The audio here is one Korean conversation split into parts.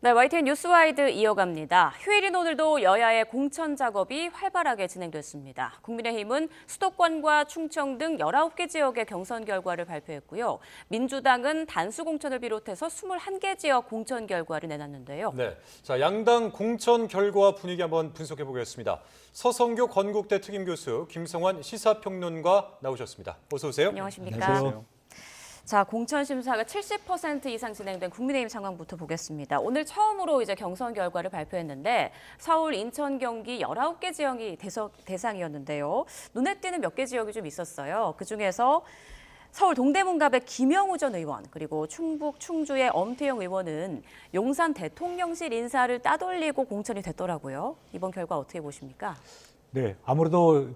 네, YTN 뉴스와이드 이어갑니다. 휴일인 오늘도 여야의 공천 작업이 활발하게 진행됐습니다. 국민의힘은 수도권과 충청 등 19개 지역의 경선 결과를 발표했고요. 민주당은 단수 공천을 비롯해서 21개 지역 공천 결과를 내놨는데요. 네, 자 양당 공천 결과 분위기 한번 분석해 보겠습니다. 서성교 건국대 특임 교수, 김성환 시사평론가 나오셨습니다. 어서 오세요. 안녕하십니까? 안녕하세요. 자, 공천 심사가 70% 이상 진행된 국민의힘 상황부터 보겠습니다. 오늘 처음으로 이제 경선 결과를 발표했는데 서울, 인천, 경기 19개 지역이 대상이었는데요. 눈에 띄는 몇 개 지역이 좀 있었어요. 그중에서 서울 동대문갑의 김영우 전 의원, 그리고 충북 충주의 엄태영 의원은 용산 대통령실 인사를 따돌리고 공천이 됐더라고요. 이번 결과 어떻게 보십니까? 네, 아무래도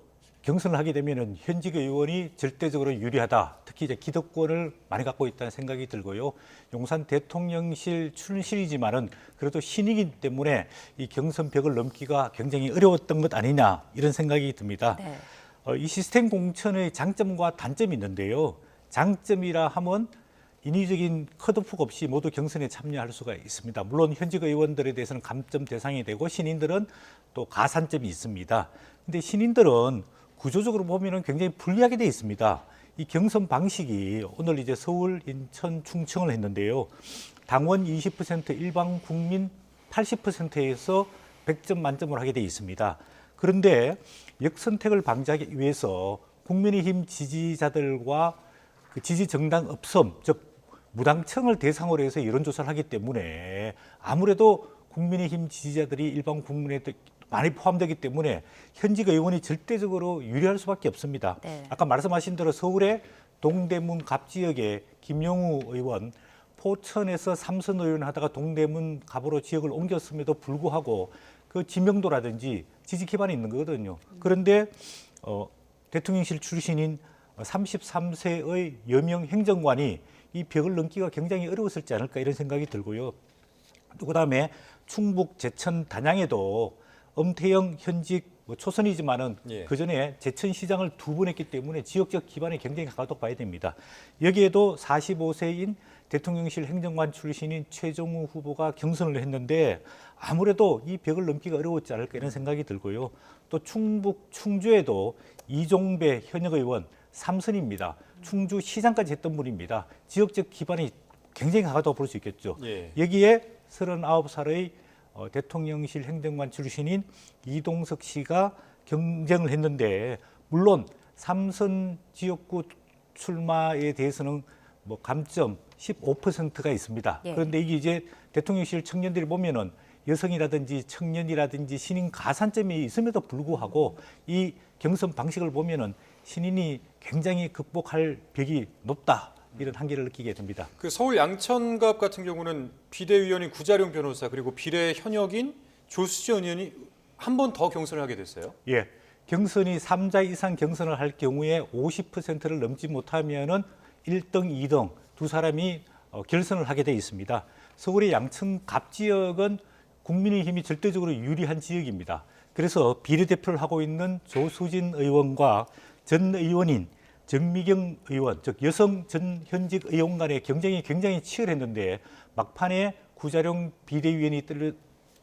경선을 하게 되면은 현직 의원이 절대적으로 유리하다. 특히 이제 기득권을 많이 갖고 있다는 생각이 들고요. 용산 대통령실 출신이지만은 그래도 신이기 때문에 이 경선 벽을 넘기가 굉장히 어려웠던 것 아니냐 이런 생각이 듭니다. 네. 이 시스템 공천의 장점과 단점이 있는데요. 장점이라 하면 인위적인 컷오프가 없이 모두 경선에 참여할 수가 있습니다. 물론 현직 의원들에 대해서는 감점 대상이 되고 신인들은 또 가산점이 있습니다. 근데 신인들은 구조적으로 보면은 굉장히 불리하게 돼 있습니다. 이 경선 방식이 오늘 이제 서울, 인천, 충청을 했는데요. 당원 20%, 일반 국민 80%에서 100점 만점을 하게 돼 있습니다. 그런데 역선택을 방지하기 위해서 국민의힘 지지자들과 그 지지 정당 없음, 즉 무당청을 대상으로 해서 여론조사를 하기 때문에 아무래도 국민의힘 지지자들이 일반 국민에 많이 포함되기 때문에 현직 의원이 절대적으로 유리할 수밖에 없습니다. 네. 아까 말씀하신 대로 서울의 동대문 갑 지역의 김영우 의원, 포천에서 삼선 의원 하다가 동대문 갑으로 지역을 옮겼음에도 불구하고 그 지명도라든지 지지 기반이 있는 거거든요. 그런데 대통령실 출신인 33세의 여명 행정관이 이 벽을 넘기가 굉장히 어려웠을지 않을까 이런 생각이 들고요. 또 그다음에 충북 제천 단양에도 엄태영 현직 초선이지만은 그 전에 제천시장을 2번 했기 때문에 지역적 기반이 굉장히 강하다고 봐야 됩니다. 여기에도 45세인 대통령실 행정관 출신인 최종우 후보가 경선을 했는데 아무래도 이 벽을 넘기가 어려웠지 않을까 이런 생각이 들고요. 또 충북 충주에도 이종배 현역 의원 3선입니다. 충주 시장까지 했던 분입니다. 지역적 기반이 굉장히 강하다고 볼 수 있겠죠. 여기에 39살의 대통령실 행정관 출신인 이동석 씨가 경쟁을 했는데 물론 삼선 지역구 출마에 대해서는 뭐 감점 15%가 있습니다. 그런데 이게 이제 대통령실 청년들이 보면은 여성이라든지 청년이라든지 신인 가산점이 있음에도 불구하고 이 경선 방식을 보면은 신인이 굉장히 극복할 벽이 높다. 이런 한계를 느끼게 됩니다. 그 서울 양천갑 같은 경우는 비대위원인 구자룡 변호사 그리고 비례 현역인 조수진 의원이 한 번 더 경선을 하게 됐어요. 예, 경선이 3자 이상 경선을 할 경우에 50%를 넘지 못하면은 1등, 2등 두 사람이 결선을 하게 돼 있습니다. 서울의 양천갑 지역은 국민의힘이 절대적으로 유리한 지역입니다. 그래서 비례대표를 하고 있는 조수진 의원과 전 의원인 정미경 의원, 즉 여성 전 현직 의원 간의 경쟁이 굉장히 치열했는데 막판에 구자룡 비대위원이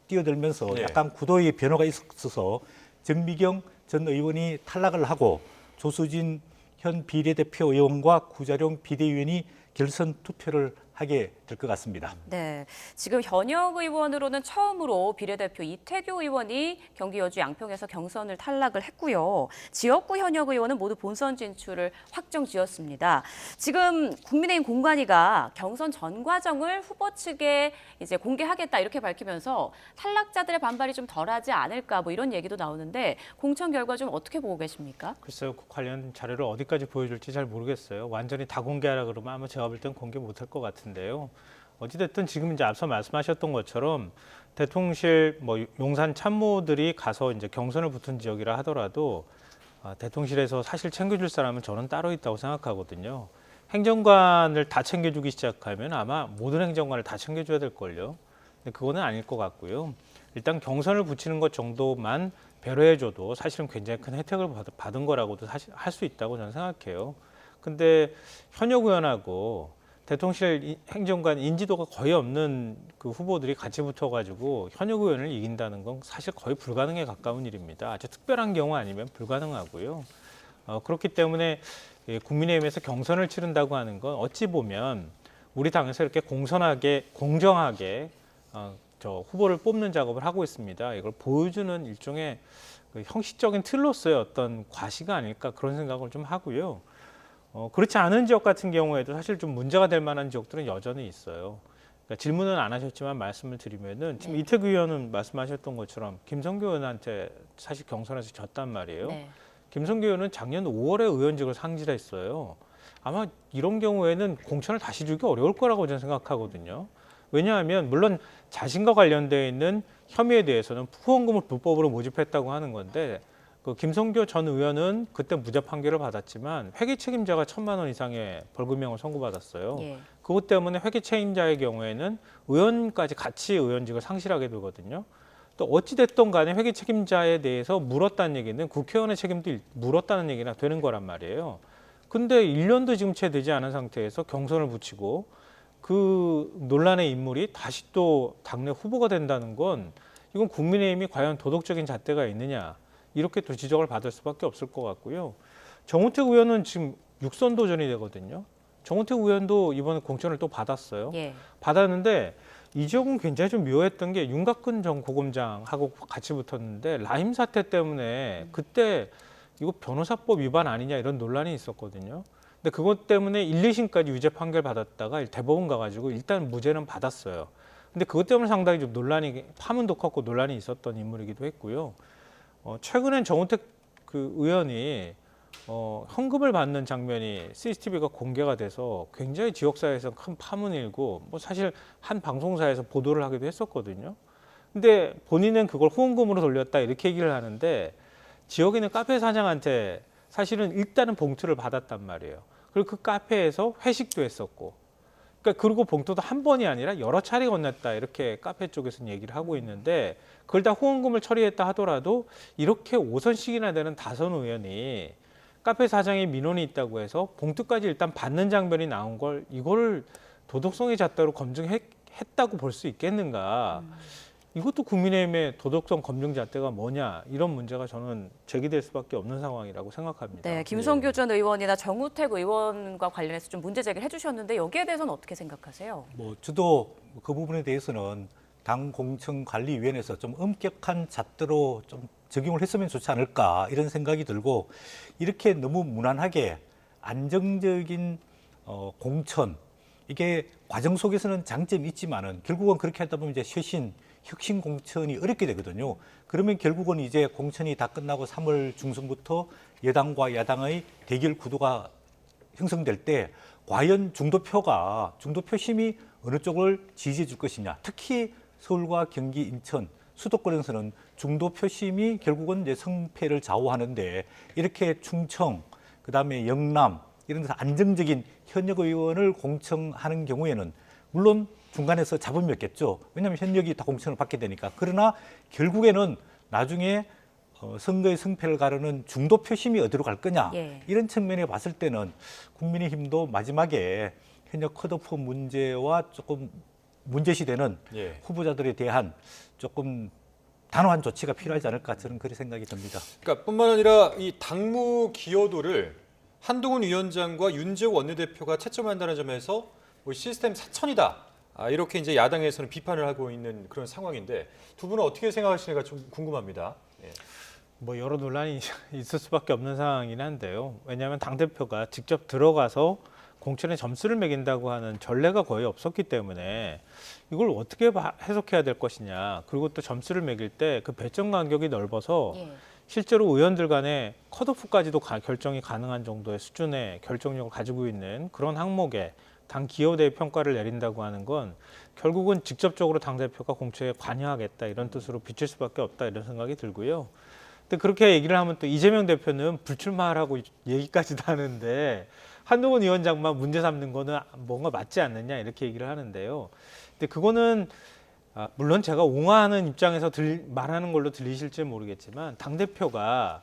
뛰어들면서 약간 구도의 변화가 있어서 정미경 전 의원이 탈락을 하고 조수진 현 비례대표 의원과 구자룡 비대위원이 결선 투표를 하게 될 것 같습니다. 네, 지금 현역 의원으로는 처음으로 비례대표 이태규 의원이 경기 여주 양평에서 경선을 탈락을 했고요. 지역구 현역 의원은 모두 본선 진출을 확정지었습니다. 지금 국민의힘 공관위가 경선 전 과정을 후보 측에 이제 공개하겠다 이렇게 밝히면서 탈락자들의 반발이 좀 덜하지 않을까 뭐 이런 얘기도 나오는데 공천 결과 좀 어떻게 보고 계십니까? 글쎄요, 관련 자료를 어디까지 보여줄지 잘 모르겠어요. 완전히 다 공개하라 그러면 아마 제가 볼 땐 공개 못할 것 같은데요. 어찌됐든 지금 이제 앞서 말씀하셨던 것처럼 대통령실 용산 참모들이 가서 이제 경선을 붙은 지역이라 하더라도 대통령실에서 사실 챙겨줄 사람은 저는 따로 있다고 생각하거든요. 행정관을 다 챙겨주기 시작하면 아마 모든 행정관을 다 챙겨줘야 될 걸요. 근데 그거는 아닐 것 같고요. 일단 경선을 붙이는 것 정도만 배려해줘도 사실은 굉장히 큰 혜택을 받은 거라고도 사실 할 수 있다고 저는 생각해요. 근데 현역 의원하고 대통령실 행정관 인지도가 거의 없는 그 후보들이 같이 붙어가지고 현역 의원을 이긴다는 건 사실 거의 불가능에 가까운 일입니다. 아주 특별한 경우 아니면 불가능하고요. 그렇기 때문에 국민의힘에서 경선을 치른다고 하는 건 어찌 보면 우리 당에서 이렇게 공선하게 공정하게 저 후보를 뽑는 작업을 하고 있습니다. 이걸 보여주는 일종의 그 형식적인 틀로서의 어떤 과시가 아닐까 그런 생각을 좀 하고요. 그렇지 않은 지역 같은 경우에도 사실 좀 문제가 될 만한 지역들은 여전히 있어요. 그러니까 질문은 안 하셨지만 말씀을 드리면은 지금 이태규 의원은 말씀하셨던 것처럼 김성교 의원한테 사실 경선에서 졌단 말이에요. 네. 김성교 의원은 작년 5월에 의원직을 상실했어요. 아마 이런 경우에는 공천을 다시 주기 어려울 거라고 저는 생각하거든요. 왜냐하면 물론 자신과 관련되어 있는 혐의에 대해서는 후원금을 불법으로 모집했다고 하는 건데 그 김성교 전 의원은 그때 무죄 판결을 받았지만 회계 책임자가 1,000만 원 이상의 벌금형을 선고받았어요. 예. 그것 때문에 회계 책임자의 경우에는 의원까지 같이 의원직을 상실하게 되거든요. 또 어찌 됐든 간에 회계 책임자에 대해서 물었다는 얘기는 국회의원의 책임도 물었다는 얘기나 되는 거란 말이에요. 근데 1년도 지금 채 되지 않은 상태에서 경선을 붙이고 그 논란의 인물이 다시 또 당내 후보가 된다는 건 이건 국민의힘이 과연 도덕적인 잣대가 있느냐 이렇게 또 지적을 받을 수밖에 없을 것 같고요. 정우택 의원은 지금 6선 도전이 되거든요. 정우택 의원도 이번에 공천을 또 받았어요. 예. 받았는데 이 지역은 굉장히 좀 묘했던 게 윤곽근 전 고검장하고 같이 붙었는데 라임 사태 때문에 그때 이거 변호사법 위반 아니냐 이런 논란이 있었거든요. 근데 그것 때문에 1, 2심까지 유죄 판결 받았다가 대법원 가가지고 일단 무죄는 받았어요. 근데 그것 때문에 상당히 좀 논란이 파문도 컸고 논란이 있었던 인물이기도 했고요. 최근엔 정우택 그 의원이 현금을 받는 장면이 CCTV가 공개가 돼서 굉장히 지역사회에서 큰 파문이 일고 뭐 사실 한 방송사에서 보도를 하기도 했었거든요. 근데 본인은 그걸 후원금으로 돌렸다 이렇게 얘기를 하는데 지역에 있는 카페 사장한테 사실은 일단은 봉투를 받았단 말이에요. 그리고 그 카페에서 회식도 했었고 그러니까 그리고 봉투도 한 번이 아니라 여러 차례 건넸다 이렇게 카페 쪽에서는 얘기를 하고 있는데 그걸 다 후원금을 처리했다 하더라도 이렇게 5선씩이나 되는 다선 의원이 카페 사장의 민원이 있다고 해서 봉투까지 일단 받는 장면이 나온 걸 이거를 도덕성의 잣대로 검증했다고 볼 수 있겠는가. 이것도 국민의힘의 도덕성 검증 잣대가 뭐냐 이런 문제가 저는 제기될 수밖에 없는 상황이라고 생각합니다. 네, 김성교 전 의원이나 정우택 의원과 관련해서 좀 문제 제기를 해주셨는데 여기에 대해서는 어떻게 생각하세요? 저도 그 부분에 대해서는 당 공천관리위원회에서 좀 엄격한 잣대로 좀 적용을 했으면 좋지 않을까 이런 생각이 들고 이렇게 너무 무난하게 안정적인 공천 이게 과정 속에서는 장점이 있지만은 결국은 그렇게 하다 보면 이제 혁신 공천이 어렵게 되거든요. 그러면 결국은 이제 공천이 다 끝나고 3월 중순부터 여당과 야당의 대결 구도가 형성될 때 과연 중도표심이 어느 쪽을 지지해 줄 것이냐. 특히 서울과 경기, 인천, 수도권에서는 중도표심이 결국은 이제 성패를 좌우하는데 이렇게 충청, 그다음에 영남 이런 데서 안정적인 현역 의원을 공천하는 경우에는 물론 중간에서 잡음이 없겠죠. 왜냐하면 현역이 다 공천을 받게 되니까. 그러나 결국에는 나중에 선거의 승패를 가르는 중도 표심이 어디로 갈 거냐. 예. 이런 측면에 봤을 때는 국민의힘도 마지막에 현역 컷오프 문제와 조금 문제시되는 예. 후보자들에 대한 조금 단호한 조치가 필요하지 않을까 저는 그렇게 생각이 듭니다. 그러니까 뿐만 아니라 이 당무 기여도를 한동훈 위원장과 윤재욱 원내대표가 채점한다는 점에서 뭐 시스템 사천이다. 이렇게 이제 야당에서는 비판을 하고 있는 그런 상황인데 두 분은 어떻게 생각하시는가 좀 궁금합니다. 예. 뭐 여러 논란이 있을 수밖에 없는 상황이긴 한데요. 왜냐하면 당대표가 직접 들어가서 공천에 점수를 매긴다고 하는 전례가 거의 없었기 때문에 이걸 어떻게 해석해야 될 것이냐. 그리고 또 점수를 매길 때 그 배점 간격이 넓어서 예. 실제로 의원들 간의 컷오프까지도 결정이 가능한 정도의 수준의 결정력을 가지고 있는 그런 항목에 당 기여대의 평가를 내린다고 하는 건 결국은 직접적으로 당대표가 공천에 관여하겠다 이런 뜻으로 비칠 수밖에 없다 이런 생각이 들고요. 근데 그렇게 얘기를 하면 또 이재명 대표는 불출마하라고 얘기까지도 하는데 한동훈 위원장만 문제 삼는 거는 뭔가 맞지 않느냐 이렇게 얘기를 하는데요. 근데 그거는 물론 제가 옹호하는 입장에서 말하는 걸로 들리실지 모르겠지만 당대표가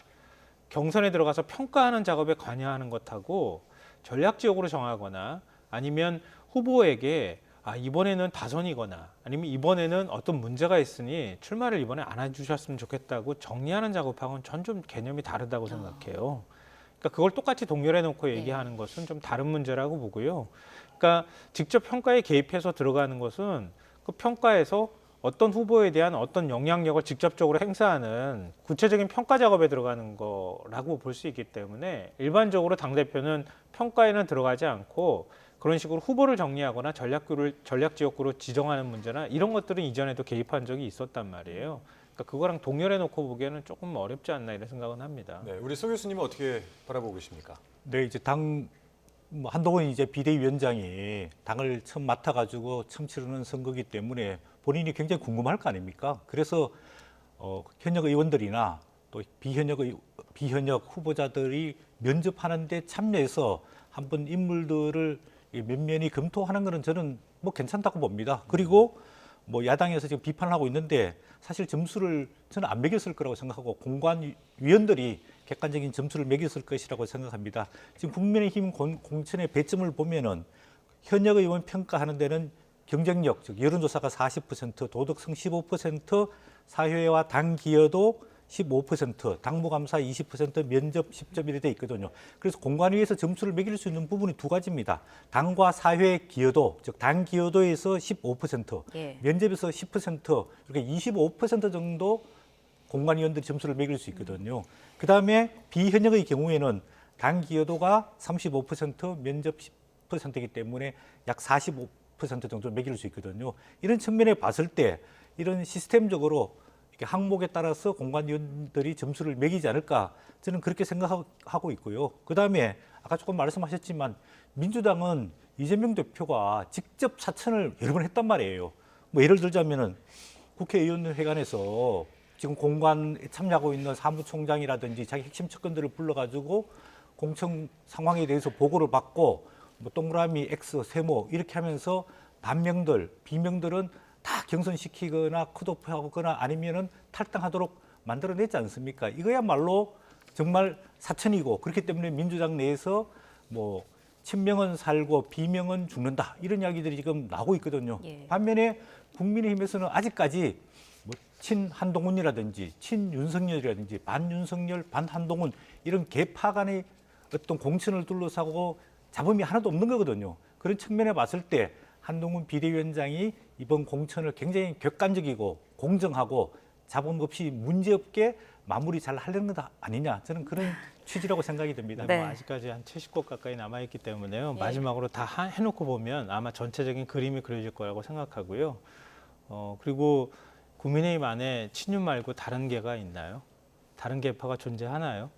경선에 들어가서 평가하는 작업에 관여하는 것하고 전략지역으로 정하거나 아니면 후보에게 이번에는 다선이거나 아니면 이번에는 어떤 문제가 있으니 출마를 이번에 안 해주셨으면 좋겠다고 정리하는 작업하고는 전 좀 개념이 다르다고 생각해요. 그러니까 그걸 똑같이 동렬해 놓고 얘기하는 것은 좀 다른 문제라고 보고요. 그러니까 직접 평가에 개입해서 들어가는 것은 그 평가에서 어떤 후보에 대한 어떤 영향력을 직접적으로 행사하는 구체적인 평가 작업에 들어가는 거라고 볼 수 있기 때문에 일반적으로 당대표는 평가에는 들어가지 않고 그런 식으로 후보를 정리하거나 전략 지역구로 지정하는 문제나 이런 것들은 이전에도 개입한 적이 있었단 말이에요. 그러니까 그거랑 동렬해 놓고 보기에는 조금 어렵지 않나 이런 생각은 합니다. 네, 우리 소 교수님은 어떻게 바라보고 계십니까? 네, 이제 한동훈 이제 비대위원장이 당을 처음 맡아가지고 처음 치르는 선거기 때문에 본인이 굉장히 궁금할 거 아닙니까? 그래서 현역 의원들이나 또 비현역 후보자들이 면접하는데 참여해서 한번 인물들을 면면히 검토하는 것은 저는 뭐 괜찮다고 봅니다. 그리고 뭐 야당에서 지금 비판을 하고 있는데 사실 점수를 저는 안 매겼을 거라고 생각하고 공관위원들이 객관적인 점수를 매겼을 것이라고 생각합니다. 지금 국민의힘 공천의 배점을 보면은 현역 의원 평가하는 데는 경쟁력, 즉 여론조사가 40%, 도덕성 15%, 사회와 당 기여도 15%, 당무감사 20%, 면접 10점 이렇게 돼 있거든요. 그래서 공관위에서 점수를 매길 수 있는 부분이 두 가지입니다. 당과 사회 기여도, 즉 당 기여도에서 15%, 예. 면접에서 10%, 이렇게 25% 정도 공관위원들이 점수를 매길 수 있거든요. 그다음에 비현역의 경우에는 당 기여도가 35%, 면접 10%이기 때문에 약 45% 정도 매길 수 있거든요. 이런 측면에 봤을 때 이런 시스템적으로 이렇게 항목에 따라서 공관위원들이 점수를 매기지 않을까 저는 그렇게 생각하고 있고요. 그다음에 아까 조금 말씀하셨지만 민주당은 이재명 대표가 직접 사천을 여러 번 했단 말이에요. 뭐 예를 들자면은 국회의원회관에서 지금 공관에 참여하고 있는 사무총장이라든지 자기 핵심 측근들을 불러가지고 공천 상황에 대해서 보고를 받고 뭐 동그라미, X, 세모 이렇게 하면서 반명들, 비명들은 다 경선시키거나 컷오프하거나 아니면은 탈당하도록 만들어냈지 않습니까? 이거야말로 정말 사천이고 그렇기 때문에 민주당 내에서 뭐 친명은 살고 비명은 죽는다 이런 이야기들이 지금 나오고 있거든요. 예. 반면에 국민의힘에서는 아직까지 뭐 친한동훈이라든지 친윤석열이라든지 반윤석열, 반한동훈 이런 개파 간의 어떤 공천을 둘러싸고 잡음이 하나도 없는 거거든요. 그런 측면에 봤을 때 한동훈 비대위원장이 이번 공천을 굉장히 객관적이고 공정하고 자본 없이 문제없게 마무리 잘 하려는 것 아니냐 저는 그런 취지라고 생각이 듭니다. 네. 뭐 아직까지 한 70곳 가까이 남아있기 때문에요. 예. 마지막으로 다 해놓고 보면 아마 전체적인 그림이 그려질 거라고 생각하고요. 그리고 국민의힘 안에 친윤 말고 다른 개가 있나요? 다른 계파가 존재하나요?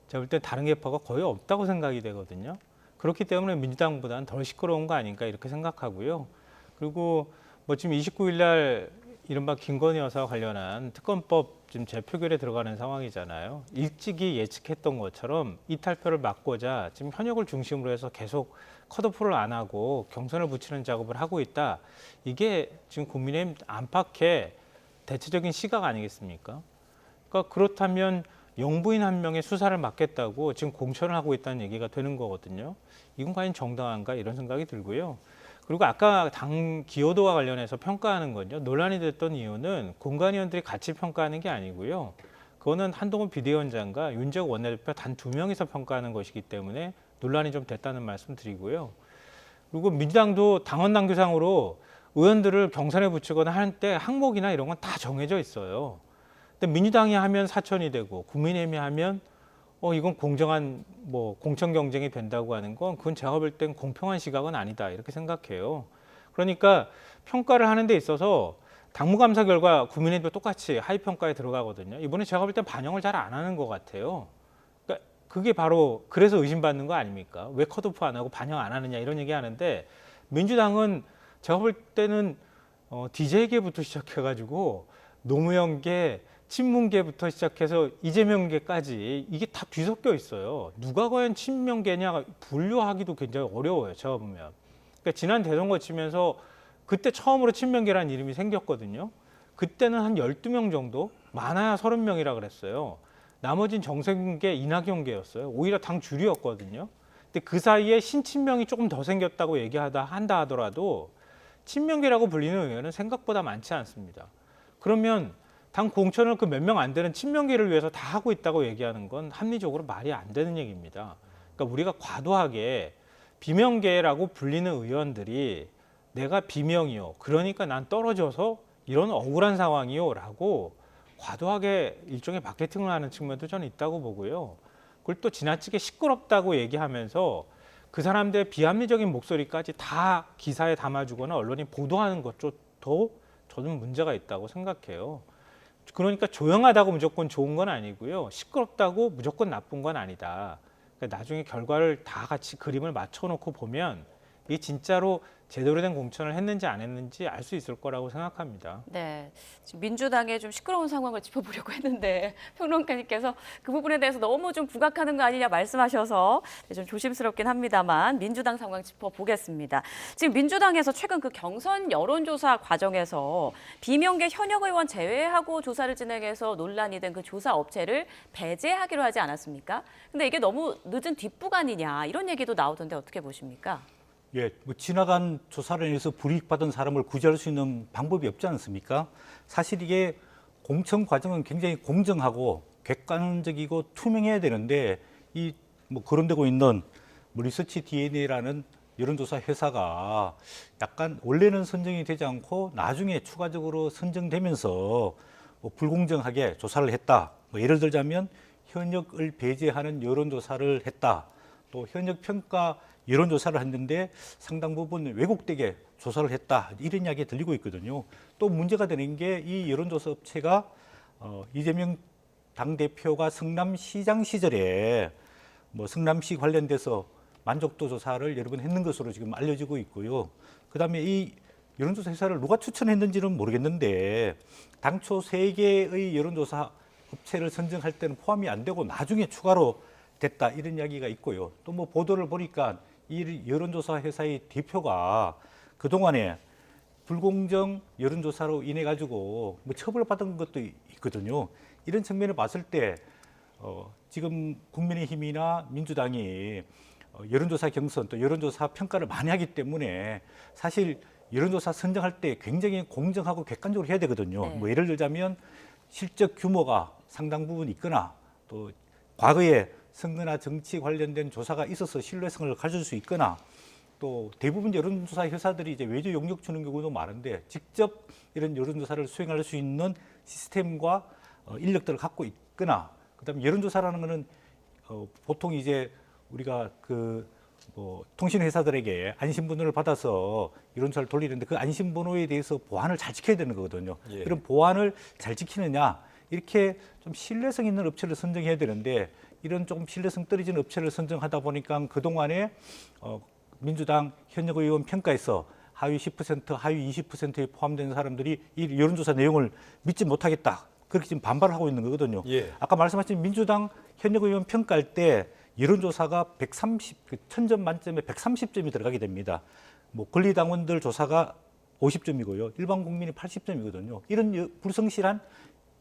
제가 볼 때 다른 계파가 거의 없다고 생각이 되거든요. 그렇기 때문에 민주당보다는 덜 시끄러운 거 아닌가 이렇게 생각하고요. 그리고 뭐 지금 29일 날 이른바 김건희 여사와 관련한 특검법 지금 재표결에 들어가는 상황이잖아요. 일찍이 예측했던 것처럼 이탈표를 막고자 지금 현역을 중심으로 해서 계속 컷오프를 안 하고 경선을 붙이는 작업을 하고 있다. 이게 지금 국민의힘 안팎의 대체적인 시각 아니겠습니까? 그러니까 그렇다면 영부인 한 명의 수사를 맡겠다고 지금 공천을 하고 있다는 얘기가 되는 거거든요. 이건 과연 정당한가 이런 생각이 들고요. 그리고 아까 당 기여도와 관련해서 평가하는 건요. 논란이 됐던 이유는 공관위원들이 같이 평가하는 게 아니고요. 그거는 한동훈 비대위원장과 윤재욱 원내대표 단 2명이서 평가하는 것이기 때문에 논란이 좀 됐다는 말씀 드리고요. 그리고 민주당도 당원 당규상으로 의원들을 경선에 붙이거나 할 때 항목이나 이런 건 다 정해져 있어요. 근데 민주당이 하면 사천이 되고 국민의힘이 하면 이건 공정한 뭐 공천 경쟁이 된다고 하는 건 그건 제가 볼 땐 공평한 시각은 아니다 이렇게 생각해요. 그러니까 평가를 하는 데 있어서 당무감사 결과 국민의힘도 똑같이 하위 평가에 들어가거든요. 이번에 제가 볼 땐 반영을 잘 안 하는 것 같아요. 그러니까 그게 바로 그래서 의심받는 거 아닙니까? 왜 컷오프 안 하고 반영 안 하느냐 이런 얘기 하는데 민주당은 제가 볼 때는 DJ계부터 시작해가지고 노무현계 친문계부터 시작해서 이재명계까지 이게 다 뒤섞여 있어요. 누가 과연 친명계냐 분류하기도 굉장히 어려워요. 제가 보면. 그러니까 지난 대선 거치면서 그때 처음으로 친명계라는 이름이 생겼거든요. 그때는 한 12명 정도, 많아야 30명이라 그랬어요. 나머진 정세균계, 이낙연계였어요. 오히려 당 주류였거든요. 근데 그 사이에 신친명이 조금 더 생겼다고 한다 하더라도 친명계라고 불리는 의원은 생각보다 많지 않습니다. 그러면 당 공천을 그 몇 명 안 되는 친명계를 위해서 다 하고 있다고 얘기하는 건 합리적으로 말이 안 되는 얘기입니다. 그러니까 우리가 과도하게 비명계라고 불리는 의원들이 내가 비명이요, 그러니까 난 떨어져서 이런 억울한 상황이요라고 과도하게 일종의 마케팅을 하는 측면도 저는 있다고 보고요. 그걸 또 지나치게 시끄럽다고 얘기하면서 그 사람들의 비합리적인 목소리까지 다 기사에 담아주거나 언론이 보도하는 것도 저는 문제가 있다고 생각해요. 그러니까 조용하다고 무조건 좋은 건 아니고요. 시끄럽다고 무조건 나쁜 건 아니다. 그러니까 나중에 결과를 다 같이 그림을 맞춰놓고 보면 이게 진짜로 제대로 된 공천을 했는지 안 했는지 알 수 있을 거라고 생각합니다. 네, 지금 민주당의 좀 시끄러운 상황을 짚어보려고 했는데 평론가님께서 그 부분에 대해서 너무 좀 부각하는 거 아니냐 말씀하셔서 좀 조심스럽긴 합니다만 민주당 상황 짚어보겠습니다. 지금 민주당에서 최근 그 경선 여론조사 과정에서 비명계 현역 의원 제외하고 조사를 진행해서 논란이 된 그 조사 업체를 배제하기로 하지 않았습니까? 근데 이게 너무 늦은 뒷북 아니냐 이런 얘기도 나오던데 어떻게 보십니까? 예, 뭐 지나간 조사를 인해서 불이익받은 사람을 구제할 수 있는 방법이 없지 않습니까? 사실 이게 공천 과정은 굉장히 공정하고 객관적이고 투명해야 되는데 이 뭐 거론되고 있는 뭐 리서치 DNA라는 여론조사 회사가 약간 원래는 선정이 되지 않고 나중에 추가적으로 선정되면서 뭐 불공정하게 조사를 했다. 뭐 예를 들자면 현역을 배제하는 여론조사를 했다. 또 현역 평가 여론조사를 했는데 상당 부분 왜곡되게 조사를 했다. 이런 이야기가 들리고 있거든요. 또 문제가 되는 게 이 여론조사 업체가 이재명 당대표가 성남시장 시절에 뭐 성남시 관련돼서 만족도 조사를 여러 번 했는 것으로 지금 알려지고 있고요. 그다음에 이 여론조사 회사를 누가 추천했는지는 모르겠는데 당초 3개의 여론조사 업체를 선정할 때는 포함이 안 되고 나중에 추가로 됐다 이런 이야기가 있고요. 또 뭐 보도를 보니까 이 여론조사 회사의 대표가 그동안에 불공정 여론조사로 인해 가지고 뭐 처벌받은 것도 있거든요. 이런 측면을 봤을 때 지금 국민의힘이나 민주당이 여론조사 경선 또 여론조사 평가를 많이 하기 때문에 사실 여론조사 선정할 때 굉장히 공정하고 객관적으로 해야 되거든요. 네. 뭐 예를 들자면 실적 규모가 상당 부분 있거나 또 과거에 선거나 정치 관련된 조사가 있어서 신뢰성을 가질 수 있거나 또 대부분 여론조사 회사들이 이제 외주 용역 주는 경우도 많은데 직접 이런 여론조사를 수행할 수 있는 시스템과 인력들을 갖고 있거나 그다음에 여론조사라는 거는 보통 이제 우리가 뭐 통신회사들에게 안심번호를 받아서 여론조사를 돌리는데 그 안심번호에 대해서 보안을 잘 지켜야 되는 거거든요. 예. 그런 보안을 잘 지키느냐 이렇게 좀 신뢰성 있는 업체를 선정해야 되는데 이런 조금 신뢰성 떨어지는 업체를 선정하다 보니까 그동안에 민주당 현역 의원 평가에서 하위 10%, 하위 20%에 포함된 사람들이 이 여론조사 내용을 믿지 못하겠다. 그렇게 지금 반발을 하고 있는 거거든요. 예. 아까 말씀하신 민주당 현역 의원 평가할 때 여론조사가 1000점 만점에 130점이 들어가게 됩니다. 뭐 권리당원들 조사가 50점이고요. 일반 국민이 80점이거든요. 이런 불성실한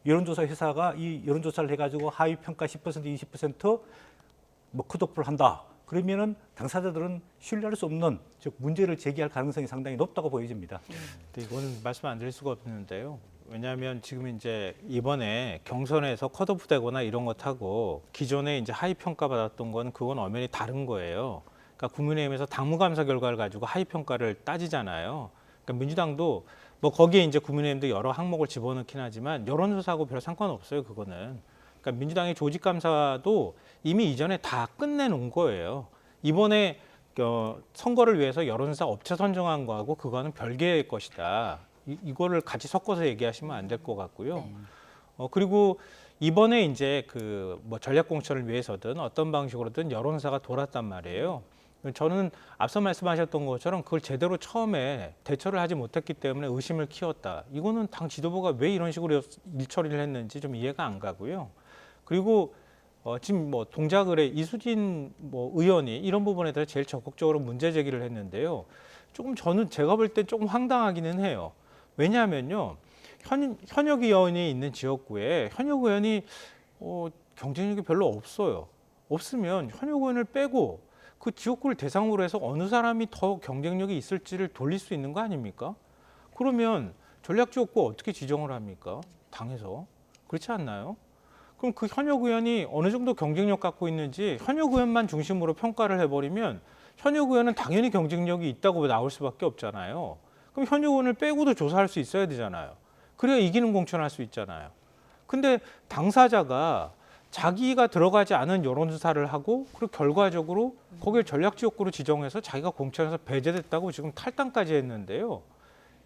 여론조사 회사가 이 여론조사를 해가지고 하위 평가 10%, 20%뭐 컷오프를 한다. 그러면은 당사자들은 신뢰할 수 없는 즉 문제를 제기할 가능성이 상당히 높다고 보여집니다. 근데 이거는 말씀 안 드릴 수가 없는데요. 왜냐하면 지금 이제 이번에 경선에서 컷오프 되거나 이런 것하고 기존에 이제 하위 평가 받았던 건 그건 엄연히 다른 거예요. 그러니까 국민의힘에서 당무감사 결과를 가지고 하위 평가를 따지잖아요. 그러니까 민주당도 뭐 거기에 이제 국민의힘도 여러 항목을 집어넣긴 하지만 여론조사하고 별 상관없어요. 그거는. 그러니까 민주당의 조직감사도 이미 이전에 다 끝내놓은 거예요. 이번에 선거를 위해서 여론조사 업체 선정한 거하고 그거는 별개의 것이다. 이거를 같이 섞어서 얘기하시면 안 될 것 같고요. 네. 그리고 이번에 이제 그 뭐 전략 공천을 위해서든 어떤 방식으로든 여론조사가 돌았단 말이에요. 저는 앞서 말씀하셨던 것처럼 그걸 제대로 처음에 대처를 하지 못했기 때문에 의심을 키웠다. 이거는 당 지도부가 왜 이런 식으로 일처리를 했는지 좀 이해가 안 가고요. 그리고 지금 뭐 동작을에 이수진 뭐 의원이 이런 부분에 대해서 제일 적극적으로 문제 제기를 했는데요. 조금 저는 제가 볼 때 조금 황당하기는 해요. 왜냐하면요. 현역 의원이 있는 지역구에 현역 의원이 경쟁력이 별로 없어요. 없으면 현역 의원을 빼고 그 지역구를 대상으로 해서 어느 사람이 더 경쟁력이 있을지를 돌릴 수 있는 거 아닙니까? 그러면 전략 지역구 어떻게 지정을 합니까? 당에서. 그렇지 않나요? 그럼 그 현역 의원이 어느 정도 경쟁력 갖고 있는지 현역 의원만 중심으로 평가를 해버리면 현역 의원은 당연히 경쟁력이 있다고 나올 수밖에 없잖아요. 그럼 현역 의원을 빼고도 조사할 수 있어야 되잖아요. 그래야 이기는 공천할 수 있잖아요. 근데 당사자가 자기가 들어가지 않은 여론조사를 하고 그리고 결과적으로 거기를 전략지역구로 지정해서 자기가 공천에서 배제됐다고 지금 탈당까지 했는데요.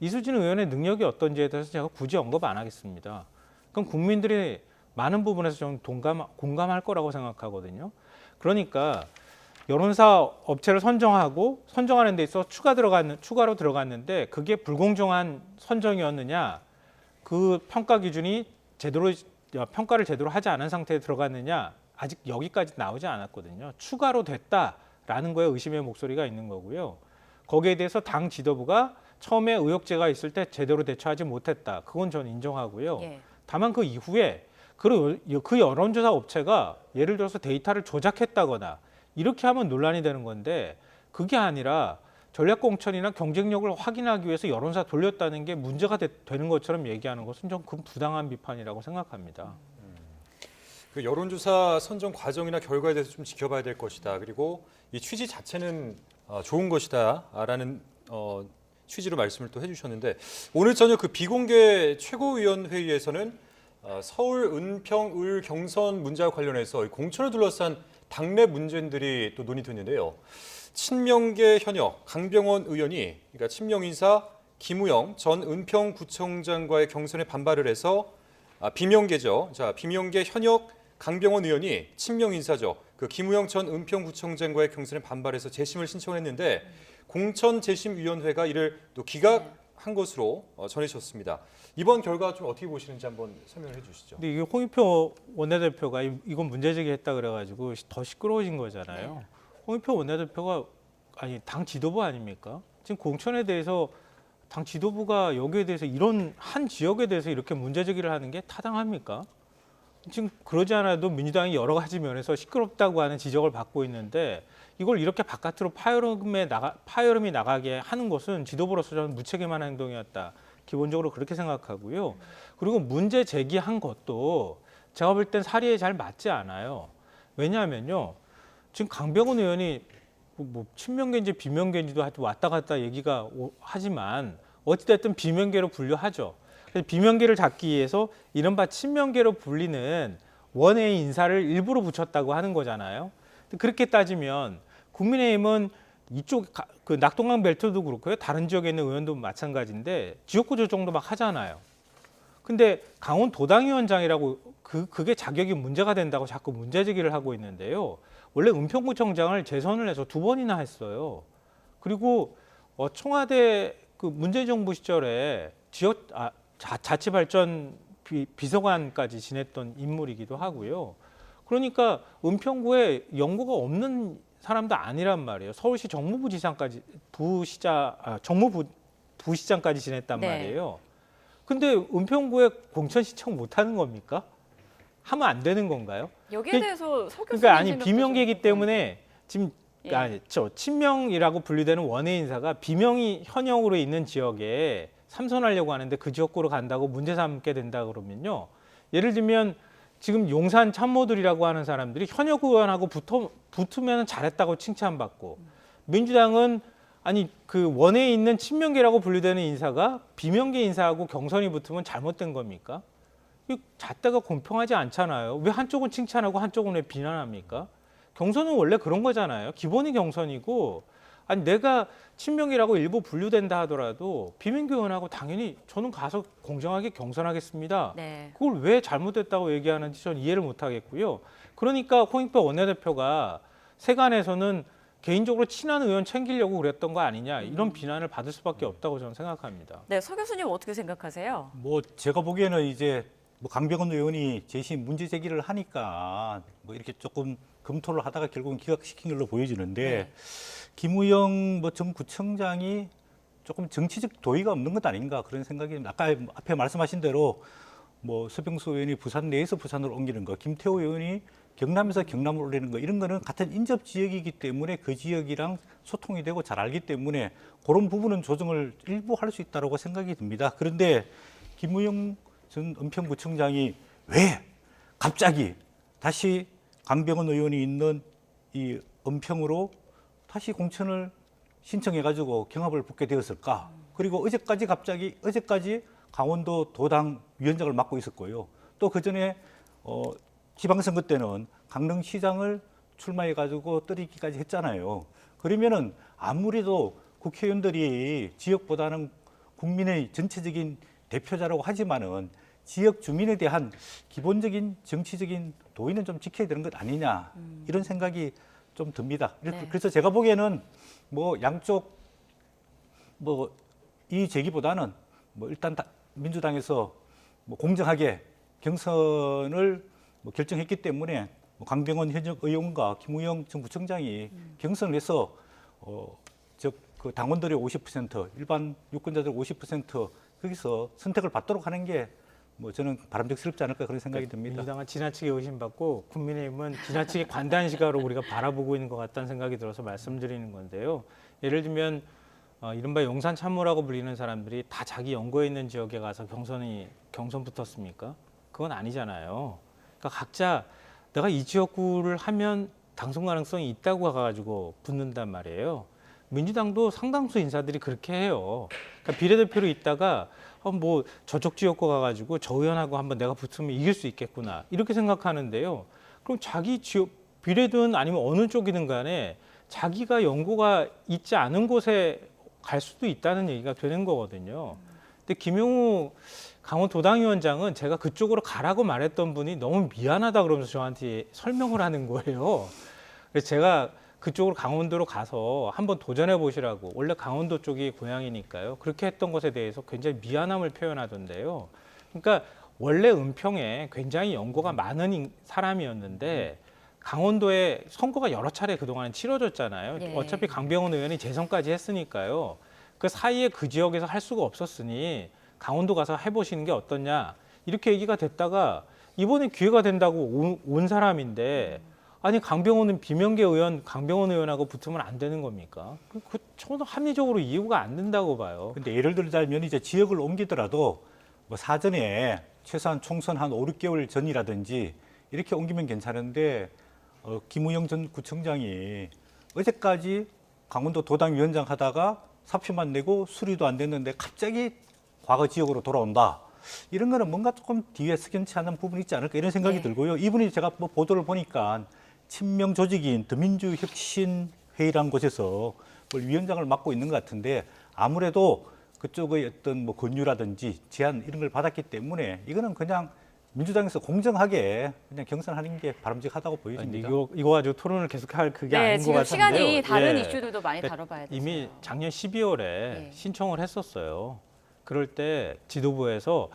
이수진 의원의 능력이 어떤지에 대해서 제가 굳이 언급 안 하겠습니다. 그럼 국민들이 많은 부분에서 저는 공감할 거라고 생각하거든요. 그러니까 여론사 업체를 선정하는 데 있어 추가로 들어갔는데 그게 불공정한 선정이었느냐, 그 평가 기준이 평가를 제대로 하지 않은 상태에 들어갔느냐, 아직 여기까지 나오지 않았거든요. 추가로 됐다라는 거에 의심의 목소리가 있는 거고요. 거기에 대해서 당 지도부가 처음에 의혹제가 있을 때 제대로 대처하지 못했다. 그건 저는 인정하고요. 예. 다만 그 이후에 그 여론조사 업체가 예를 들어서 데이터를 조작했다거나 이렇게 하면 논란이 되는 건데 그게 아니라 전략공천이나 경쟁력을 확인하기 위해서 여론사 돌렸다는 게 문제가 되는 것처럼 얘기하는 것은 좀 부당한 비판이라고 생각합니다. 그 여론조사 선정 과정이나 결과에 대해서 좀 지켜봐야 될 것이다. 그리고 이 취지 자체는 좋은 것이다라는 취지로 말씀을 또 해주셨는데 오늘 저녁 그 비공개 최고위원회의에서는 서울 은평 을 경선 문제와 관련해서 공천을 둘러싼 당내 문제들이 또 논의됐는데요. 친명계 현역 강병원 의원이 그러니까 친명 인사 김우영 전 은평구청장과의 경선에 반발을 해서 비명계죠. 자, 비명계 현역 강병원 의원이 친명 인사죠. 그 김우영 전 은평구청장과의 경선에 반발해서 재심을 신청했는데 공천재심위원회가 이를 또 기각한 것으로 전해졌습니다. 이번 결과 좀 어떻게 보시는지 한번 설명을 해주시죠. 근데 이게 홍익표 원내대표가 이건 문제제기했다 그래가지고 더 시끄러워진 거잖아요. 네. 홍익표 원내대표가 당 지도부 아닙니까? 지금 공천에 대해서 당 지도부가 여기에 대해서 이런 한 지역에 대해서 이렇게 문제제기를 하는 게 타당합니까? 지금 그러지 않아도 민주당이 여러 가지 면에서 시끄럽다고 하는 지적을 받고 있는데 이걸 이렇게 바깥으로 파열음이 나가게 하는 것은 지도부로서 저는 무책임한 행동이었다. 기본적으로 그렇게 생각하고요. 그리고 문제 제기한 것도 제가 볼 땐 사리에 잘 맞지 않아요. 왜냐하면요. 지금 강병원 의원이 뭐 친명계인지 비명계인지도 하여튼 왔다 갔다 얘기가 하지만 어찌됐든 비명계로 분류하죠. 그래서 비명계를 잡기 위해서 이른바 친명계로 불리는 원외 인사를 일부러 붙였다고 하는 거잖아요. 그렇게 따지면 국민의힘은 이쪽 그 낙동강 벨트도 그렇고요. 다른 지역에 있는 의원도 마찬가지인데 지역구 조정도 막 하잖아요. 근데 강원 도당위원장이라고 그게 자격이 문제가 된다고 자꾸 문제 제기를 하고 있는데요. 원래 은평구청장을 재선을 해서 2번이나 했어요. 그리고 청와대 그 문재인 정부 시절에 자치발전 비서관까지 지냈던 인물이기도 하고요. 그러니까 은평구에 연고가 없는 사람도 아니란 말이에요. 서울시 정무부시장까지 부시장까지 지냈단 네. 말이에요. 근데 은평구에 공천 신청 못 하는 겁니까? 하면 안 되는 건가요? 여기에 대해서 서 교수님 그러니까 비명계이기 때문에 지금 예. 친명이라고 분류되는 원외 인사가 비명이 현역으로 있는 지역에 삼선하려고 하는데 그 지역구로 간다고 문제 삼게 된다 그러면요. 예를 들면 지금 용산 참모들이라고 하는 사람들이 현역 의원하고 붙으면 잘했다고 칭찬받고 민주당은 그 원외에 있는 친명계라고 분류되는 인사가 비명계 인사하고 경선이 붙으면 잘못된 겁니까? 잣대가 공평하지 않잖아요. 왜 한쪽은 칭찬하고 한쪽은 왜 비난합니까? 경선은 원래 그런 거잖아요. 기본이 경선이고 내가 친명이라고 일부 분류된다 하더라도 비명계 의원하고 당연히 저는 가서 공정하게 경선하겠습니다. 네. 그걸 왜 잘못됐다고 얘기하는지 저는 이해를 못 하겠고요. 그러니까 홍익표 원내대표가 세간에서는 개인적으로 친한 의원 챙기려고 그랬던 거 아니냐 이런 비난을 받을 수밖에 없다고 저는 생각합니다. 네, 서 교수님 어떻게 생각하세요? 뭐 제가 보기에는 이제 뭐 강병원 의원이 재심 문제 제기를 하니까 뭐 이렇게 조금 검토를 하다가 결국은 기각시킨 걸로 보여지는데 네. 김우영 전 구청장이 조금 정치적 도의가 없는 것 아닌가 그런 생각이 아까 앞에 말씀하신 대로 뭐 서병수 의원이 부산 내에서 부산으로 옮기는 거, 김태호 의원이 경남에서 경남을 올리는 거 이런 거는 같은 인접 지역이기 때문에 그 지역이랑 소통이 되고 잘 알기 때문에 그런 부분은 조정을 일부 할 수 있다고 생각이 듭니다. 그런데 김우영 전 은평구청장이 왜 갑자기 다시 강병원 의원이 있는 이 은평으로 다시 공천을 신청해가지고 경합을 붙게 되었을까? 그리고 어제까지 강원도 도당 위원장을 맡고 있었고요. 또 그 전에 지방선거 때는 강릉시장을 출마해가지고 떨어지기까지 했잖아요. 그러면은 아무래도 국회의원들이 지역보다는 국민의 전체적인 대표자라고 하지만은 지역 주민에 대한 기본적인 정치적인 도의는 좀 지켜야 되는 것 아니냐 이런 생각이 좀 듭니다. 네. 그래서 제가 보기에는 뭐 양쪽 뭐 이 제기보다는 뭐 일단 민주당에서 뭐 공정하게 경선을 뭐 결정했기 때문에 뭐 강병원 현역 의원과 김우영 전 구청장이 경선을 해서 그 당원들의 50% 일반 유권자들 50% 거기서 선택을 받도록 하는 게 뭐 저는 바람직스럽지 않을까 그런 생각이 듭니다. 민주당은 지나치게 의심받고 국민의힘은 지나치게 관대한 시각으로 우리가 바라보고 있는 것 같다는 생각이 들어서 말씀드리는 건데요. 예를 들면 이른바 용산 참모라고 불리는 사람들이 다 자기 연고에 있는 지역에 가서 경선 붙었습니까? 그건 아니잖아요. 그러니까 각자 내가 이 지역구를 하면 당선 가능성이 있다고 가가지고 붙는단 말이에요. 민주당도 상당수 인사들이 그렇게 해요. 그러니까 비례대표로 있다가 뭐 저쪽 지역구 가가지고 저 의원하고 한번 내가 붙으면 이길 수 있겠구나 이렇게 생각하는데요. 그럼 자기 지역 비례든 아니면 어느 쪽이든 간에 자기가 연고가 있지 않은 곳에 갈 수도 있다는 얘기가 되는 거거든요. 근데 김용우 강원도당위원장은 제가 그쪽으로 가라고 말했던 분이 너무 미안하다 그러면서 저한테 설명을 하는 거예요. 그래서 제가 그쪽으로 강원도로 가서 한번 도전해 보시라고 원래 강원도 쪽이 고향이니까요. 그렇게 했던 것에 대해서 굉장히 미안함을 표현하던데요. 그러니까 원래 은평에 굉장히 연고가 많은 사람이었는데 강원도에 선거가 여러 차례 그동안 치러졌잖아요. 예. 어차피 강병원 의원이 재선까지 했으니까요. 그 사이에 그 지역에서 할 수가 없었으니 강원도 가서 해보시는 게 어떠냐 이렇게 얘기가 됐다가 이번에 기회가 된다고 온 사람인데 아니 강병원은 비명계 의원 강병원 의원하고 붙으면 안 되는 겁니까? 그 저는 합리적으로 이유가 안 된다고 봐요. 근데 예를 들자면 이제 지역을 옮기더라도 뭐 사전에 최소한 총선 한 5, 6개월 전이라든지 이렇게 옮기면 괜찮은데 김우영 전 구청장이 어제까지 강원도 도당 위원장 하다가 사표만 내고 수리도 안 됐는데 갑자기 과거 지역으로 돌아온다. 이런 거는 뭔가 조금 뒤에 석연치 않은 부분이 있지 않을까 이런 생각이 네. 들고요. 이분이 제가 뭐 보도를 보니까 친명 조직인 더민주혁신회의라는 곳에서 위원장을 맡고 있는 것 같은데 아무래도 그쪽의 어떤 뭐 권유라든지 제안 이런 걸 받았기 때문에 이거는 그냥 민주당에서 공정하게 그냥 경선하는 게 바람직하다고 보여집니다. 이거 가지고 토론을 계속할 그게 네, 아닌 것 지금 같은데요. 시간이 다른 예. 이슈들도 많이 네, 다뤄봐야 돼요. 이미 작년 12월에 네. 신청을 했었어요. 그럴 때 지도부에서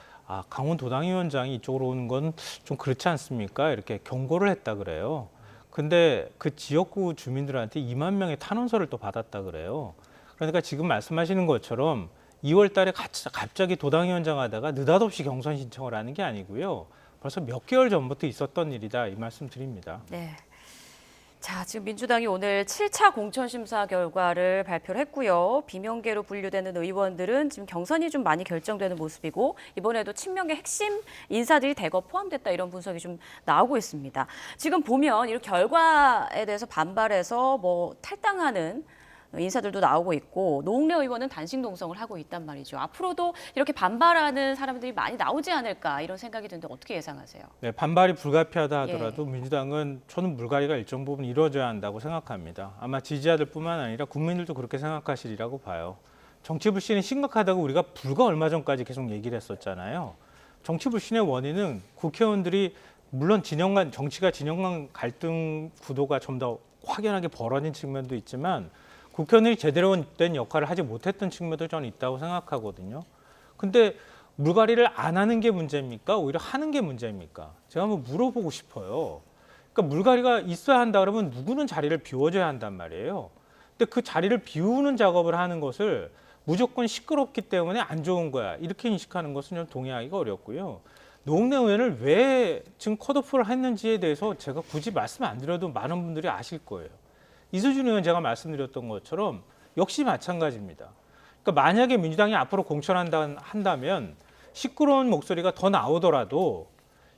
강원도당위원장이 이쪽으로 오는 건 좀 그렇지 않습니까? 이렇게 경고를 했다 그래요. 근데 그 지역구 주민들한테 2만 명의 탄원서를 또 받았다 그래요. 그러니까 지금 말씀하시는 것처럼 2월 달에 갑자기 도당위원장 하다가 느닷없이 경선 신청을 하는 게 아니고요. 벌써 몇 개월 전부터 있었던 일이다 이 말씀 드립니다. 네. 자, 지금 민주당이 오늘 7차 공천심사 결과를 발표를 했고요. 비명계로 분류되는 의원들은 지금 경선이 좀 많이 결정되는 모습이고 이번에도 친명계 핵심 인사들이 대거 포함됐다 이런 분석이 좀 나오고 있습니다. 지금 보면 이 결과에 대해서 반발해서 뭐 탈당하는 인사들도 나오고 있고 노웅래 의원은 단식 농성을 하고 있단 말이죠. 앞으로도 이렇게 반발하는 사람들이 많이 나오지 않을까 이런 생각이 드는데 어떻게 예상하세요? 네, 반발이 불가피하다 하더라도 민주당은 저는 물갈이가 일정 부분 이루어져야 한다고 생각합니다. 아마 지지자들뿐만 아니라 국민들도 그렇게 생각하시리라고 봐요. 정치 불신이 심각하다고 우리가 불과 얼마 전까지 계속 얘기를 했었잖아요. 정치 불신의 원인은 국회의원들이 물론 정치가 진영 간 갈등 구도가 좀 더 확연하게 벌어진 측면도 있지만 국회의원이 제대로 된 역할을 하지 못했던 측면도 저는 있다고 생각하거든요. 근데 물갈이를 안 하는 게 문제입니까? 오히려 하는 게 문제입니까? 제가 한번 물어보고 싶어요. 그러니까 물갈이가 있어야 한다 그러면 누구는 자리를 비워줘야 한단 말이에요. 근데 그 자리를 비우는 작업을 하는 것을 무조건 시끄럽기 때문에 안 좋은 거야. 이렇게 인식하는 것은 좀 동의하기가 어렵고요. 노웅래 의원을 왜 지금 컷오프를 했는지에 대해서 제가 굳이 말씀 안 드려도 많은 분들이 아실 거예요. 이수준 의원 제가 말씀드렸던 것처럼 역시 마찬가지입니다. 그러니까 만약에 민주당이 앞으로 공천한다면 시끄러운 목소리가 더 나오더라도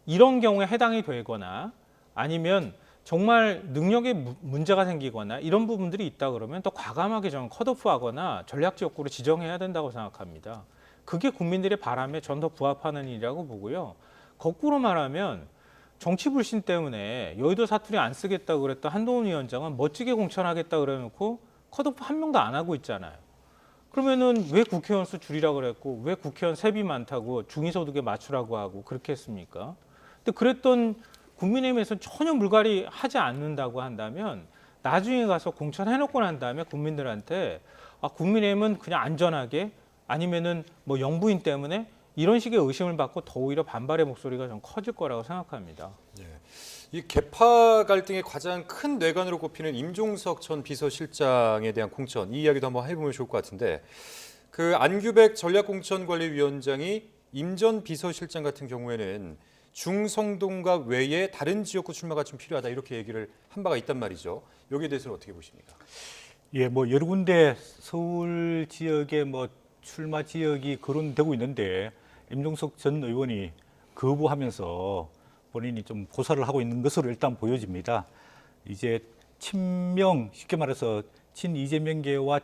이런 경우에 해당이 되거나 아니면 정말 능력에 문제가 생기거나 이런 부분들이 있다 그러면 더 과감하게 저는 컷오프하거나 전략 지역구로 지정해야 된다고 생각합니다. 그게 국민들의 바람에 전 더 부합하는 일이라고 보고요. 거꾸로 말하면 정치 불신 때문에 여의도 사투리 안 쓰겠다고 그랬던 한동훈 위원장은 멋지게 공천하겠다 그래놓고 컷오프 한 명도 안 하고 있잖아요. 그러면은 왜 국회의원 수 줄이라 그랬고 왜 국회의원 세비 많다고 중위소득에 맞추라고 하고 그렇게 했습니까? 근데 그랬던 국민의힘에서 전혀 물갈이 하지 않는다고 한다면 나중에 가서 공천해놓고 난 다음에 국민들한테 국민의힘은 그냥 안전하게 아니면은 뭐 영부인 때문에 이런 식의 의심을 받고 더 오히려 반발의 목소리가 좀 커질 거라고 생각합니다. 이 개파 갈등의 가장 큰 뇌관으로 꼽히는 임종석 전 비서실장에 대한 공천, 이 이야기도 한번 해보면 좋을 것 같은데, 그 안규백 전략공천관리위원장이 임 전 비서실장 같은 경우에는 중성동갑 외에 다른 지역구 출마가 좀 필요하다 이렇게 얘기를 한 바가 있단 말이죠. 여기에 대해서는 어떻게 보십니까? 예, 뭐 여러 군데 서울 지역에 뭐 출마 지역이 거론되고 있는데 임종석 전 의원이 거부하면서 본인이 좀 고사를 하고 있는 것으로 일단 보여집니다. 이제 친명, 쉽게 말해서 친이재명계와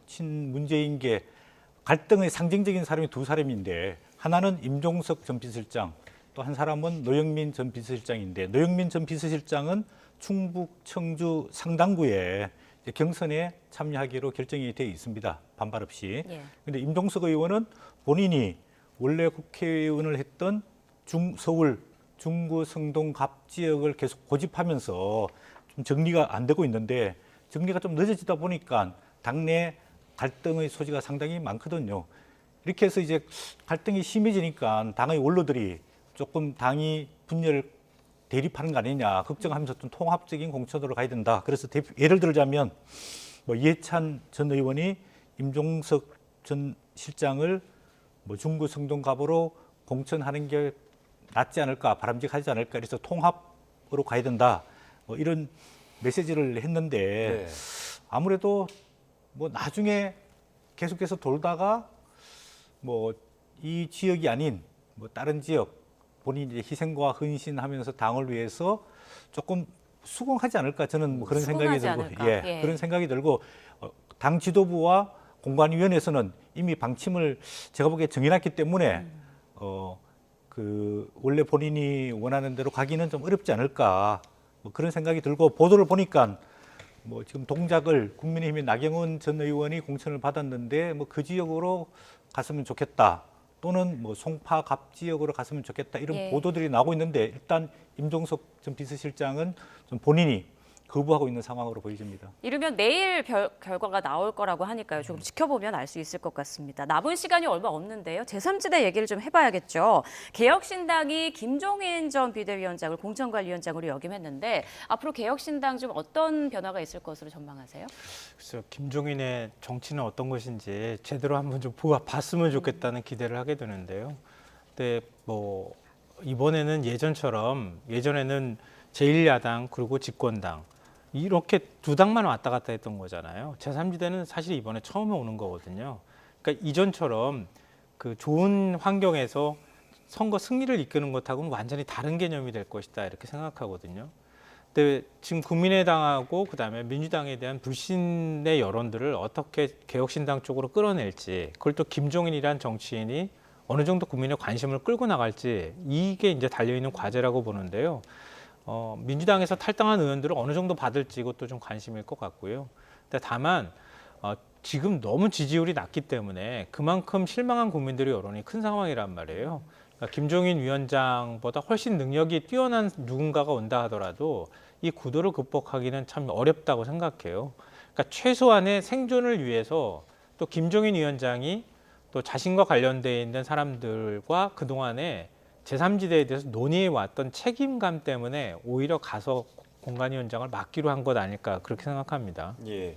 친문재인계 갈등의 상징적인 사람이 두 사람인데 하나는 임종석 전 비서실장, 또 한 사람은 노영민 전 비서실장인데 노영민 전 비서실장은 충북 청주 상당구에 경선에 참여하기로 결정이 돼 있습니다. 반발 없이. 그런데 임종석 의원은 본인이 원래 국회의원을 했던 서울 중구 성동 갑 지역을 계속 고집하면서 좀 정리가 안 되고 있는데 정리가 좀 늦어지다 보니까 당내 갈등의 소지가 상당히 많거든요. 이렇게 해서 이제 갈등이 심해지니까 당의 원로들이 조금 당이 분열 대립하는 거 아니냐 걱정하면서 좀 통합적인 공천으로 가야 된다. 그래서 예를 들자면 뭐 이해찬 전 의원이 임종석 전 실장을 뭐 중구 성동갑으로 공천하는 게 낫지 않을까, 바람직하지 않을까, 그래서 통합으로 가야 된다. 뭐 이런 메시지를 했는데 아무래도 뭐 나중에 계속해서 돌다가 뭐 이 지역이 아닌 뭐 다른 지역 본인이 희생과 헌신하면서 당을 위해서 조금 수긍하지 않을까 저는 뭐 그런 생각이 들고 그런 생각이 들고 당 지도부와 공관위원회에서는 이미 방침을 제가 보기에 정해놨기 때문에 그 원래 본인이 원하는 대로 가기는 좀 어렵지 않을까 뭐 그런 생각이 들고 보도를 보니까 뭐 지금 동작을 국민의힘의 나경원 전 의원이 공천을 받았는데 뭐 그 지역으로 갔으면 좋겠다. 또는 뭐 송파 갑 지역으로 갔으면 좋겠다 이런 보도들이 나오고 있는데 일단 임종석 전 비서실장은 좀 본인이 거부하고 있는 상황으로 보여집니다. 이르면 내일 결과가 나올 거라고 하니까요. 조금 지켜보면 알 수 있을 것 같습니다. 남은 시간이 얼마 없는데요. 제3지대 얘기를 좀 해봐야겠죠. 개혁신당이 김종인 전 비대위원장을 공천관리위원장으로 역임했는데 앞으로 개혁신당 좀 어떤 변화가 있을 것으로 전망하세요? 글쎄요. 김종인의 정치는 어떤 것인지 제대로 한번 좀 봤으면 좋겠다는 기대를 하게 되는데요. 근데 뭐 이번에는 예전에는 제1야당 그리고 집권당 이렇게 두 당만 왔다 갔다 했던 거잖아요. 제3지대는 사실 이번에 처음에 오는 거거든요. 그러니까 이전처럼 그 좋은 환경에서 선거 승리를 이끄는 것하고는 완전히 다른 개념이 될 것이다 이렇게 생각하거든요. 근데 지금 국민의당하고 그다음에 민주당에 대한 불신의 여론들을 어떻게 개혁신당 쪽으로 끌어낼지, 그걸 또 김종인이란 정치인이 어느 정도 국민의 관심을 끌고 나갈지, 이게 이제 달려있는 과제라고 보는데요. 민주당에서 탈당한 의원들을 어느 정도 받을지 이것도 좀 관심일 것 같고요. 근데 다만 지금 너무 지지율이 낮기 때문에 그만큼 실망한 국민들의 여론이 큰 상황이란 말이에요. 그러니까 김종인 위원장보다 훨씬 능력이 뛰어난 누군가가 온다 하더라도 이 구도를 극복하기는 참 어렵다고 생각해요. 그러니까 최소한의 생존을 위해서 또 김종인 위원장이 또 자신과 관련돼 있는 사람들과 그동안에 제3지대에 대해서 논의해 왔던 책임감 때문에 오히려 가서 공관위원장을 맡기로 한 것 아닐까 그렇게 생각합니다. 예.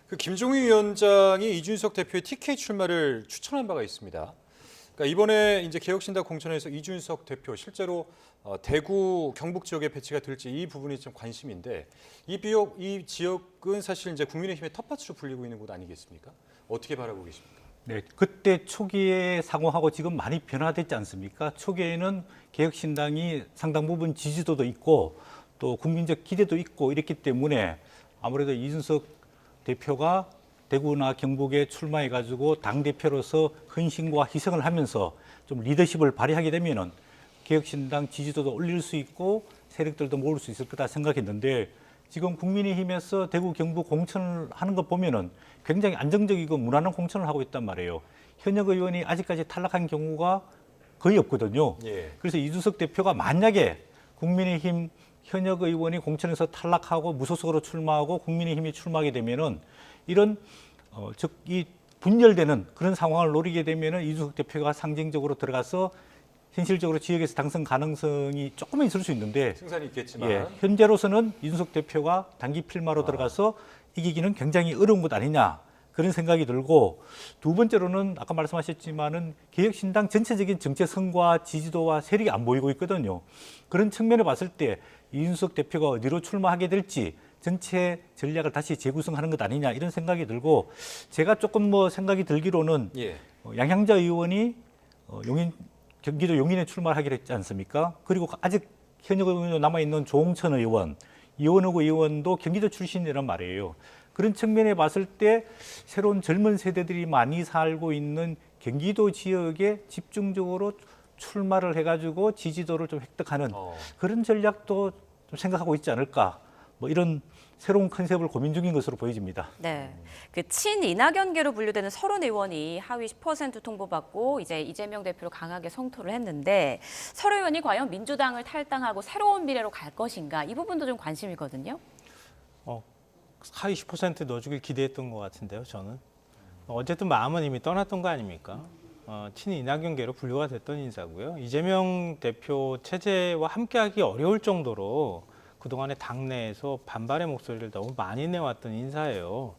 그 김종인 위원장이 이준석 대표의 TK 출마를 추천한 바가 있습니다. 그러니까 그러니까 이번에 이제 개혁신당 공천에서 이준석 대표 실제로 대구 경북 지역에 배치가 될지 이 부분이 좀 관심인데 이 지역은 사실 이제 국민의힘의 텃밭으로 불리고 있는 곳 아니겠습니까? 어떻게 바라보고 계십니까? 네, 그때 초기에 상황하고 지금 많이 변화됐지 않습니까? 초기에는 개혁신당이 상당 부분 지지도도 있고 또 국민적 기대도 있고 이랬기 때문에 아무래도 이준석 대표가 대구나 경북에 출마해가지고 당대표로서 헌신과 희생을 하면서 좀 리더십을 발휘하게 되면은 개혁신당 지지도도 올릴 수 있고 세력들도 모을 수 있을 거다 생각했는데 지금 국민의힘에서 대구 경북 공천을 하는 거 보면은 굉장히 안정적이고 무난한 공천을 하고 있단 말이에요. 현역 의원이 아직까지 탈락한 경우가 거의 없거든요. 예. 그래서 이준석 대표가 만약에 국민의힘 현역 의원이 공천에서 탈락하고 무소속으로 출마하고 국민의힘이 출마하게 되면은 이런 즉 이 분열되는 그런 상황을 노리게 되면은 이준석 대표가 상징적으로 들어가서 현실적으로 지역에서 당선 가능성이 조금은 있을 수 있는데 승산이 있겠지만 예, 현재로서는 이준석 대표가 단기 필마로 들어가서 이기기는 굉장히 어려운 것 아니냐 그런 생각이 들고 두 번째로는 아까 말씀하셨지만은 개혁신당 전체적인 정체성과 지지도와 세력이 안 보이고 있거든요. 그런 측면에 봤을 때 이준석 대표가 어디로 출마하게 될지 전체 전략을 다시 재구성하는 것 아니냐 이런 생각이 들고 제가 조금 뭐 생각이 들기로는 예. 양향자 의원이 경기도 용인에 출마를 하기로 했지 않습니까? 그리고 아직 현역 의원으로 남아있는 조홍천 의원, 이원호 의원도 경기도 출신이란 말이에요. 그런 측면에 봤을 때 새로운 젊은 세대들이 많이 살고 있는 경기도 지역에 집중적으로 출마를 해가지고 지지도를 좀 획득하는 그런 전략도 좀 생각하고 있지 않을까. 뭐 이런 새로운 컨셉을 고민 중인 것으로 보여집니다. 네, 그 친이낙연계로 분류되는 서른 의원이 하위 10% 통보받고 이제 이재명 대표로 강하게 성토를 했는데 서른 의원이 과연 민주당을 탈당하고 새로운 미래로 갈 것인가 이 부분도 좀 관심이거든요. 하위 10% 넣어주길 기대했던 것 같은데요, 저는. 어쨌든 마음은 이미 떠났던 거 아닙니까? 친이낙연계로 분류가 됐던 인사고요. 이재명 대표 체제와 함께하기 어려울 정도로 그동안에 당내에서 반발의 목소리를 너무 많이 내왔던 인사예요.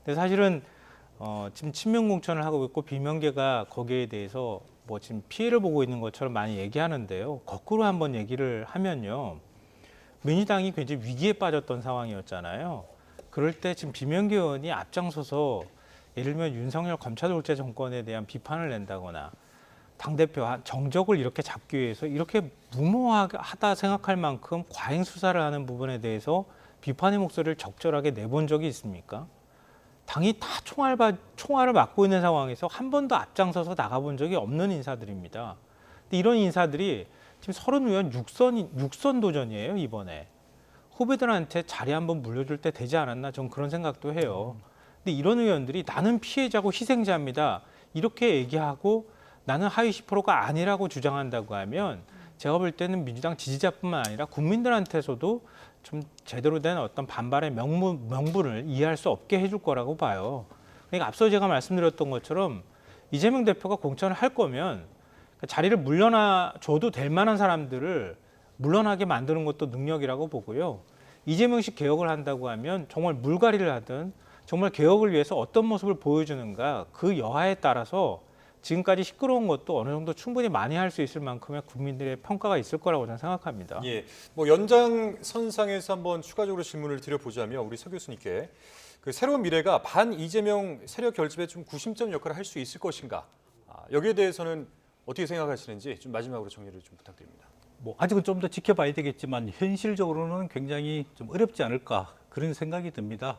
근데 사실은 지금 친명 공천을 하고 있고 비명계가 거기에 대해서 뭐 지금 피해를 보고 있는 것처럼 많이 얘기하는데요. 거꾸로 한번 얘기를 하면요. 민주당이 굉장히 위기에 빠졌던 상황이었잖아요. 그럴 때 지금 비명계 의원이 앞장서서 예를 들면 윤석열 검찰독재 정권에 대한 비판을 낸다거나 당대표 정적을 이렇게 잡기 위해서 이렇게 무모하다 생각할 만큼 과잉 수사를 하는 부분에 대해서 비판의 목소리를 적절하게 내본 적이 있습니까? 당이 다 총알을 맡고 있는 상황에서 한 번도 앞장서서 나가본 적이 없는 인사들입니다. 근데 이런 인사들이 지금 서른 의원 6선 도전이에요, 이번에. 후배들한테 자리 한번 물려줄 때 되지 않았나 전 그런 생각도 해요. 근데 이런 의원들이 나는 피해자고 희생자입니다. 이렇게 얘기하고 나는 하위 10%가 아니라고 주장한다고 하면 제가 볼 때는 민주당 지지자뿐만 아니라 국민들한테서도 좀 제대로 된 어떤 반발의 명분을 이해할 수 없게 해줄 거라고 봐요. 그러니까 앞서 제가 말씀드렸던 것처럼 이재명 대표가 공천을 할 거면 자리를 물러나줘도 될 만한 사람들을 물러나게 만드는 것도 능력이라고 보고요. 이재명식 개혁을 한다고 하면 정말 물갈이를 하든 정말 개혁을 위해서 어떤 모습을 보여주는가 그 여하에 따라서 지금까지 시끄러운 것도 어느 정도 충분히 많이 할 수 있을 만큼의 국민들의 평가가 있을 거라고 저는 생각합니다. 예, 뭐 연장선상에서 한번 추가적으로 질문을 드려보자면 우리 서 교수님께 그 새로운 미래가 반 이재명 세력 결집에 좀 구심점 역할을 할 수 있을 것인가 여기에 대해서는 어떻게 생각하시는지 좀 마지막으로 정리를 좀 부탁드립니다. 뭐 아직은 좀 더 지켜봐야 되겠지만 현실적으로는 굉장히 좀 어렵지 않을까 그런 생각이 듭니다.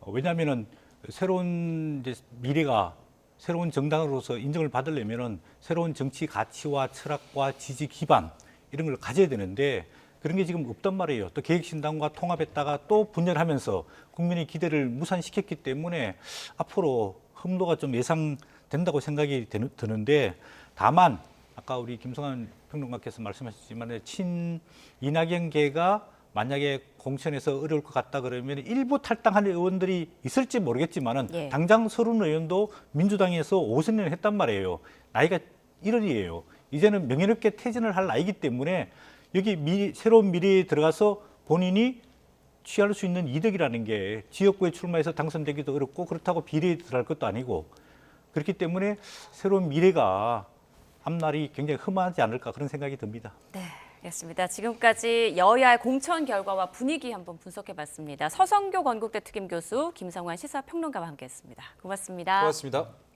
왜냐하면은 새로운 이제 미래가 새로운 정당으로서 인정을 받으려면은 새로운 정치 가치와 철학과 지지 기반 이런 걸 가져야 되는데 그런 게 지금 없단 말이에요. 또 개혁신당과 통합했다가 또 분열하면서 국민의 기대를 무산시켰기 때문에 앞으로 흠도가 좀 예상된다고 생각이 드는데 다만 아까 우리 김성환 평론가께서 말씀하셨지만 친이낙연계가 만약에 공천에서 어려울 것 같다 그러면 일부 탈당한 의원들이 있을지 모르겠지만은 예. 당장 서른 의원도 민주당에서 5선을 했단 말이에요. 나이가 1월이에요. 이제는 명예롭게 퇴진을 할 나이기 때문에 여기 새로운 미래에 들어가서 본인이 취할 수 있는 이득이라는 게 지역구에 출마해서 당선되기도 어렵고 그렇다고 비례에 들어갈 것도 아니고 그렇기 때문에 새로운 미래가 앞날이 굉장히 험하지 않을까 그런 생각이 듭니다. 네, 알겠습니다. 지금까지 여야의 공천 결과와 분위기 한번 분석해봤습니다. 서성교 건국대 특임 교수, 김성환 시사평론가와 함께했습니다. 고맙습니다. 고맙습니다.